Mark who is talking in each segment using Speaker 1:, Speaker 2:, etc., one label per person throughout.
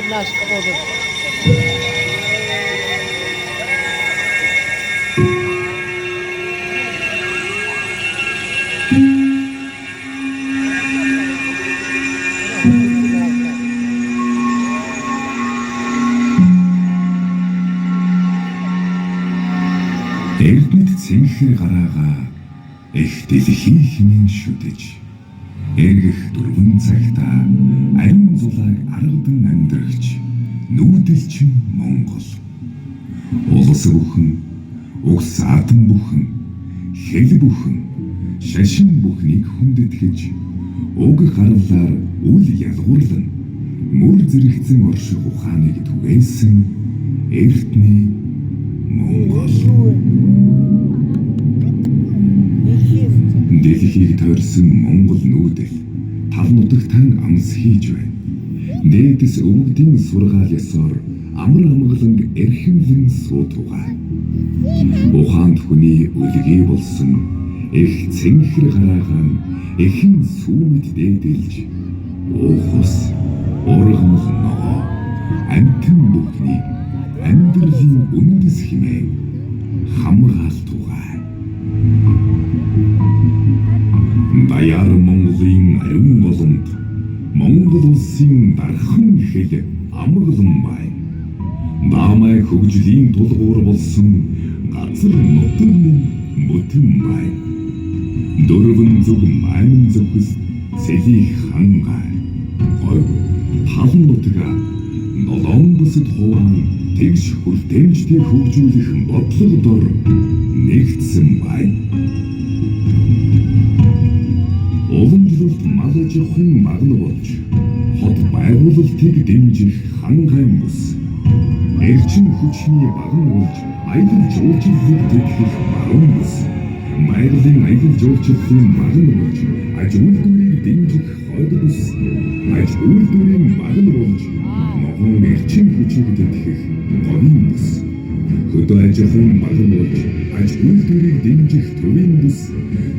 Speaker 1: нааштай болов.
Speaker 2: Эрдэнэт цэнхэр гараагаа их дэлхий хэмээн шүтэж эргэх дөрвөн цагтаа ариун зулааг аргадан амьдрагч нүүдэлчин Монгол улс бүхэн угс адан бүхэн хэл бүхэн шашин бүхнийг хүндэтгэж уг гаралаар үл ялгуурлан мөр зэрэгцэн орших ухааныг түгээсэн эрдэнэ Монгол дэлхийг тойрсон Монгол нүүдэл тав нутагтан амс хийж байна. Дээдэс өвгдийн сургаал ёсоор амар амгаланг эрхэмлэн суудгаа. Ухаанд хүний үлгий болсон их цэнхэр гараагаан эхэн сүүмэд дээдэлж уухус ургамал ногоо амтэн бүхний амьдралын үндэс хэмээн хамгаалтугай. Даяар Монголын ариун голомт Монгол улсын дархан хэл амгалан байна. Намай хөгжлийн тулгуур болсон газар нутаг бүтэн байна. Дөрвөн зүг майман зөвхөс сэлих хангай гой талан нутга noloн бүсэд хуваан тэгш хүртээмжтэй хөгжүүлэх бодлого дор нэгдсэн байна. Уламжлалт мал аж ахуйн магна болж хот байгуулалтыг дэмжих хангай бүс эрчим хүчний баган болж аялал жуулчлалыг тэтгэх баруун бүс байгалийн аялал жуулчлалын баган болж аж үйлдвэрийг дэмжих хойд бүс аж үйлдвэрийн баган болж ногоон эрчим хүчийг тэтгэх говийн бүс хөдөө аж ахуйн баган болж аж үйлдвэрийг дэмжих төвийн бүс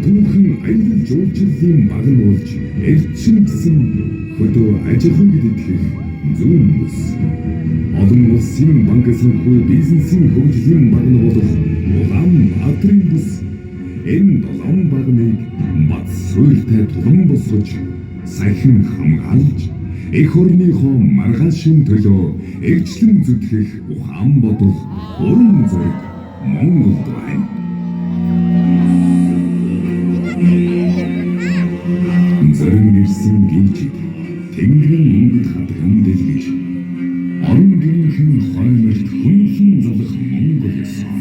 Speaker 2: түүхэн аялал жуулчлалын баган болж эрчимсэн хөдөө аж ахуйг тэтгэх зүүн бүс олон улсын банксанхүү бизнесийн хөгжлийн баган болох Улаанбаатарын бүс энэ долоон багныг бат суурьтай тулан босгож сахин хамгаалж эх орныхоо маргаашийн төлөө эрчлэн зүтгэх ухаан бодол уран зориг Монголд байна. Зарим ирсэн гинжиг тэнгэрийн өнгөд хадган дэлгэж орон гэрийнхэн хойморт хүнхэн залах Монгол ёсон.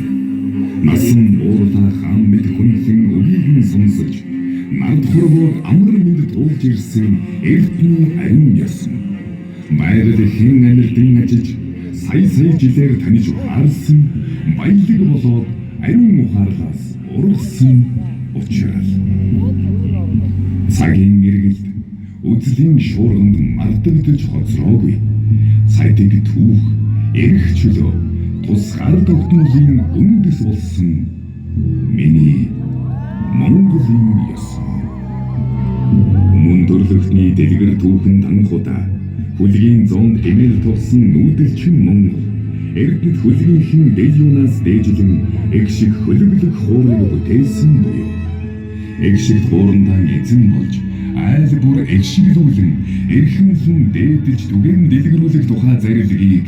Speaker 2: Насан уурлаа хаан мэд хүнхэн өгийг нь сонсож нард хорвоо амар мэд дуулж ирсэн эрдэнэ ариун ёсон. Байгаль хэн амьдсан ажиж сая жилээр таниж ухаарсан баялаг болоод ариун ухаарлаас ургасан учрал. Цагийн эргэлт үзлийн шуурганд мартагдж хоцроогүй. Сайдыг түүх эрх чөлөө тусгаар тогтнолын үндэс болсон миний Монголын ёсон. Мөндөрлөхний дэлгэр түүхэн танхуда хүлгийн зоонд эмээл тогсон нүүдэлчин Монгол эрдэнэт хүлгийнхэн дэл юунаас дээжлэн эг шиг хөлөглөх хуурыг бүтээсэн буюу эг шиг хуурандаа эзэн болж айл бүр эгшиглүүлэн эрхэмлэн дээдэж түгээн дэлгэрүүлэх тухай зарилгийг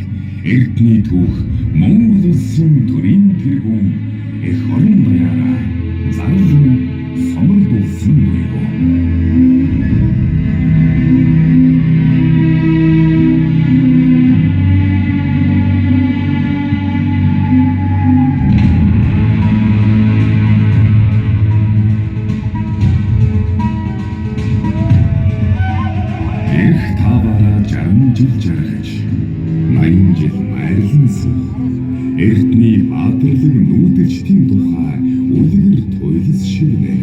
Speaker 2: эрдний түүх Монгол улсын төрийн тэргүүн эх орон даяараа зарлан сомрлуулсан буюу жил жаргаж 80 жил майрлан суух эрдний баатарлаг нүүдэлчдийн тухай үлгэр туйлс шивнэ.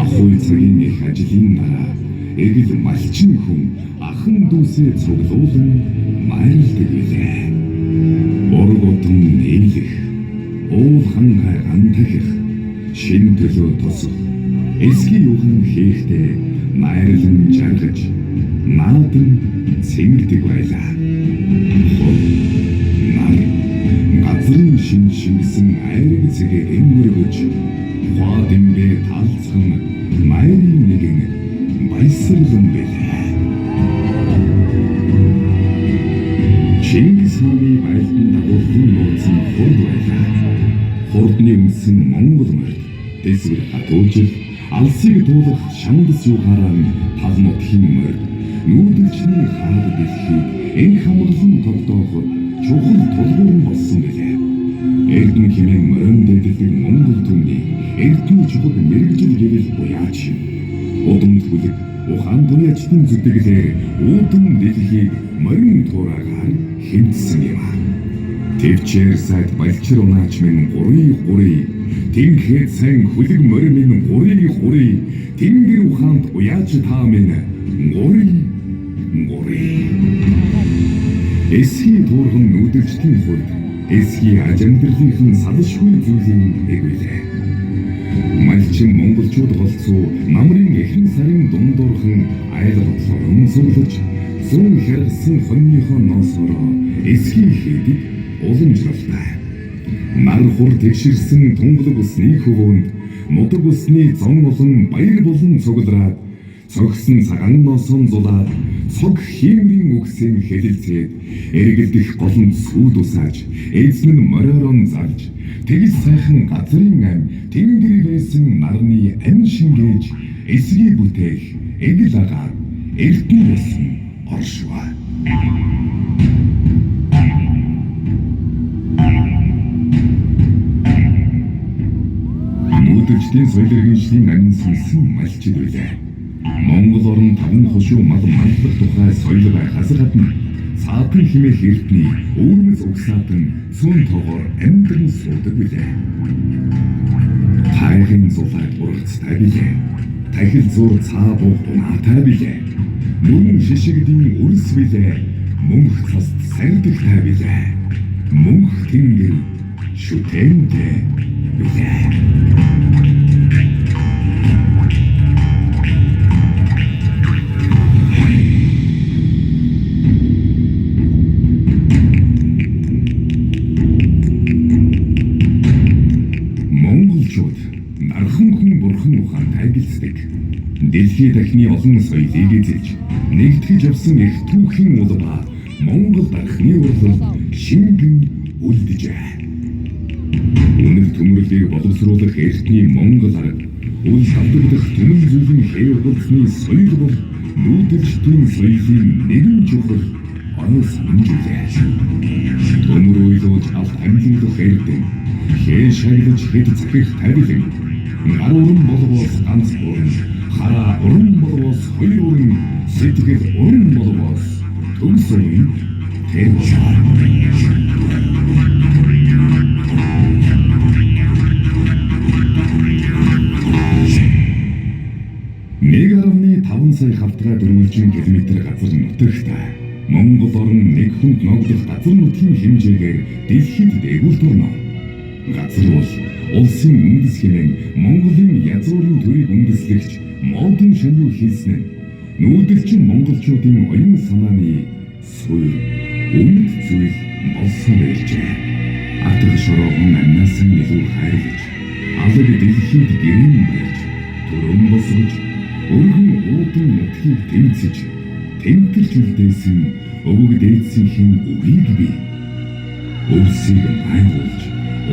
Speaker 2: Ахуй цагийн их ажлын дараа эгэл малчин хүн ахан дүүсээ цуглуулан майрладаг билээ. Ургутан нийлэх, уул хангай антахих, шин төлөө тосох, эсхий юухан хийхдээ майрлан жаргаж наадан цэнгдэг байлаа. Хол, нар, газрын шингэсэн айраг цэгээ энгөргөж, хоо дэмгээ талцхан майрын нэгэн баясгалан байлаа. Чингис хааны байлдан дагуулсан нууцын хурд байлаа. Хурдны үнсэн Монгол морд дэсвэр хатуужил алсыг дуулах шандас юухаараа тал нутгийн морд нүүдэлчний хаад дэлхийг энх хамглан тогтооход чухал тулгуурн болсон билээ. Эрдэнэ хэмээн морин дэдэлдэг Монгол түмний эрдэнэ чухал мэрэгжил гэвэл буяач. Удамд хүлэг ухаан буяачдын зүтгэлээр үүдэн дэлхийг морин туураагаар хэмтсэн юм. Тэвчээр сайд балчир унаач минь гурий тэнхэд сайн хүлэг морин минь гурий тэнгэр ухаанд уяач таа минь гурий эсхий туурган нүүдэлчдийн хувьд эсхий ажимдэрлийнхэн салшгүй зүйлийн нэг билээ. Малчин монголчууд голцоо намрын эхэн сарын дундуурхан айл бодлоор өмсөрлөж зүүн хэрэгсэн хоньныхоо ноосороо эсхий хийдэг уламжлалтай. Нар хур тэгширсэн тунгалаг усны хөвөөнд нутаг усны зон болон баяр болон цуглараад цогсон цагаан носон зулаад цог хиймрийн үгсийн хэлэлцээд эргэлдэх голон сүүд усааж эзэн нь мориорон зарж тэгж сайхан газрын ам тэнгэр байсан нарны ам шингээж эсгий бүтээх эгэл агаар эрдэнэ болсон оршваа. Нүүдэлчдийн соёлын амин сүнсэн малчид байлаа. Монгол орн таван хошуу мал мандлах тухай соёл байхаас гадна цаатан хэмээх эрдний өвөрмөц угсаатан цөөн тоогоор амьдран суудаг билээ. Тайхын зулайд ургацтай билээ. Тахил зур цаа буух унаатай билээ. Мөн шишигдийн үрс билээ. Мөнх цаст сардагтай билээ. Мөнх тэнгэр шүтэнтэй билээ. Дэлхий дахны олон соёлыг эзэлж нэгтгэж явсан их түүхийн улбаа Монгол дархны урлал шингэн үлдэжээ. Үнэр төмөрлийг боловсруулах эртний Монгол арга үл давтагдах түмэн зүйлийн хээ угалсны соёл бол нүүдэлчдийн соёлын нэгэн чухал онол санамжлээ. Төмөр уйлууж алт амьдлах эрдэн хээ шагнаж хэд захих тавилан гар уран боловоос ганц бүрэн хараа уран боловоос хоёр уран сэтгэл уран боловоос төгс уран тэр болоо. Нэг 1.5 сая хавтгай дөрвөлжин километр газар нутагтай Монгол орн нэг хүнд ногдох газар нутгийн хэмжээгээр дэлхийд дээгүүр турна. Газар бол улсын үндэс хэмээн Монголын язгуурын төрийг үндэслэгч модон шөнөөр хийсэн нь нүүдэлчин монголчуудын оюун санааны суурь өмнөд зүйл болсон байлжээ. Атгах шороохон амнасан илүү хайрлаж алаг дэлхийд гэрэн барьж төрөн босгож өргөн уудын нутгийг тэмцэж тэмтэрч үлдээсэн өвөг дээдсийнхэн үгийг бий. Улсыг байгуулж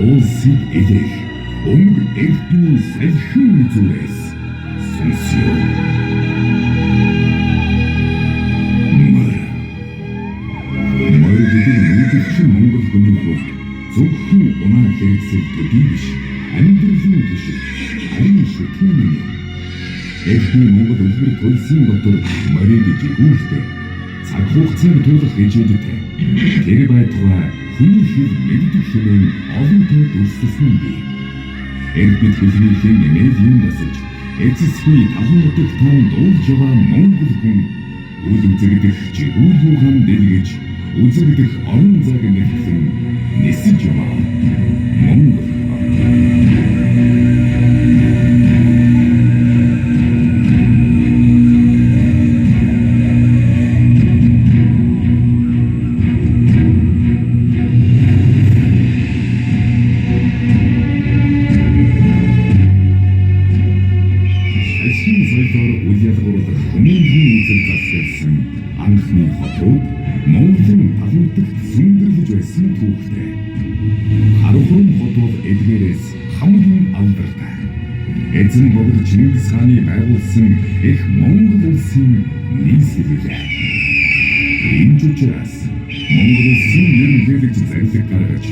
Speaker 2: улсыг элэх өмнө эрдний салхин зүрээс сонсё. Моридын нүүдэлчин Монгол хүний хувьд зөвхөн унаа хэрэгсэл төдий биш амьдралын төшөг харин шүтэн юм. Эрдний Монгол үлгэр туйлсын дотор морид жигүүртэй цаг хугацааг туулах хэмжээтэй тэр байтугай хүний хэл мэддэг хэмээн олонтой дүрслэсэн бий. Эрдэнэ хэлнийхэн нэмээд юм басаж эцэсгүй талан нутаг таан дуулж яваа Монгол хүн үл үзэгдэх жигүүр юухан дэлгэж үзэгдэх орон зайг нэгтгэн нисэж яваа Монгол. анхны хотууд Монголын талантагт сүндэрлэж байсан түүхтэй. Харахуун хот бол эдгээрээс хамгийн алдартай. Эзэн богд Чингис хааны байгуулсан их Монгол улсын нийслэлээ. Энэ учраас Монгол улсын ерөнхийлөгч захирал гаргаж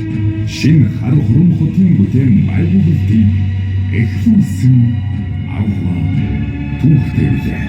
Speaker 2: шинэ Харахуун хотын бүтээн байгуулалтыг эхлүүлсэн аваа түүхтэй билээ.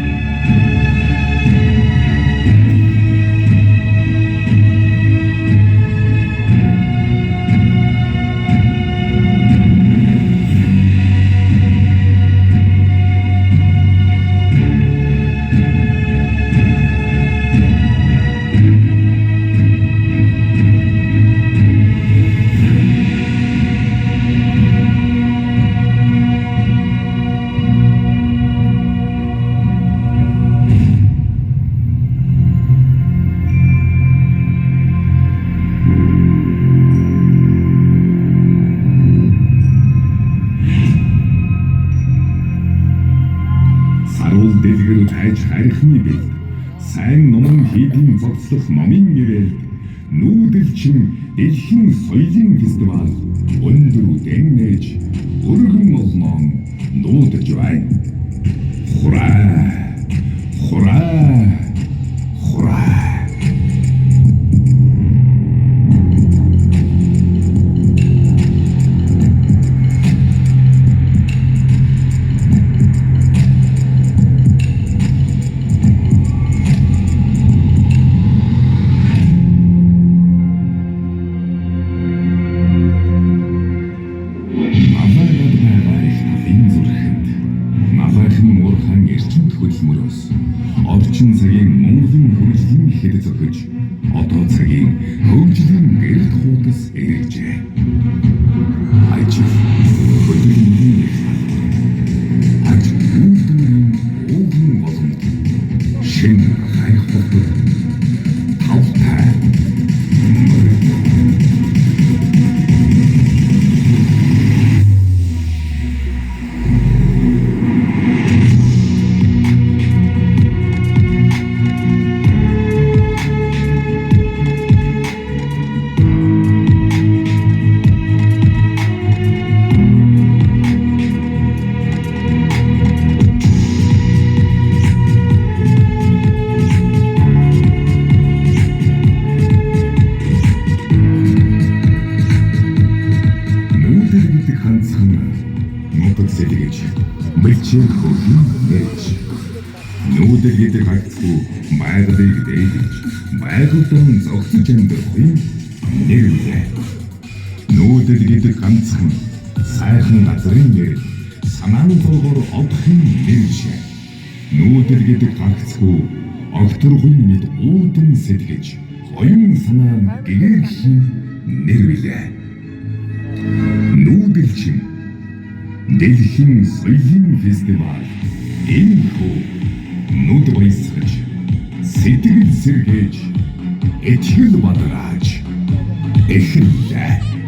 Speaker 2: Саруул дэлгэр тайж харихны бэл сайн номон хийдийн зогслох номын нэрээр нүүдэлчин дэлхийн соёлын фестивал өндөр дэмнэж өргөн олнон нүүдэж байна. Хураа! Хураа! Хураа! Орчин цагийн Монголын хөгжлийн хэд зохиж, одоо цагийн хөгжлийн гэрд хуудас эргэжээ. Ажил, хөдөлгөөний аж үйлдвэрийн өвгөн боломж, шинэ хайх хотод тавтай. Нутаг сэлгэж, бэлчээр хөргөн нээж. Нүүдэл гэдэг хагцгүй байгалыг дээлж, байгууллагын зогсож амьдрахын нэрвээ. Нүүдэл гэдэг ганцхан сайхан газрын нэр, санааны толгоор одохын нэршээ. Нүүдэл гэдэг хагцгүй огторхын мэд уудан сэлгэж, оюун санаа гэгэрхийн нэрвээ. Нүүдэлчин дэлхийн соёлын фестивал энэхүү нүд баясгаж, сэтгэл сэргээж, итгэл бадрааж эхэллээ.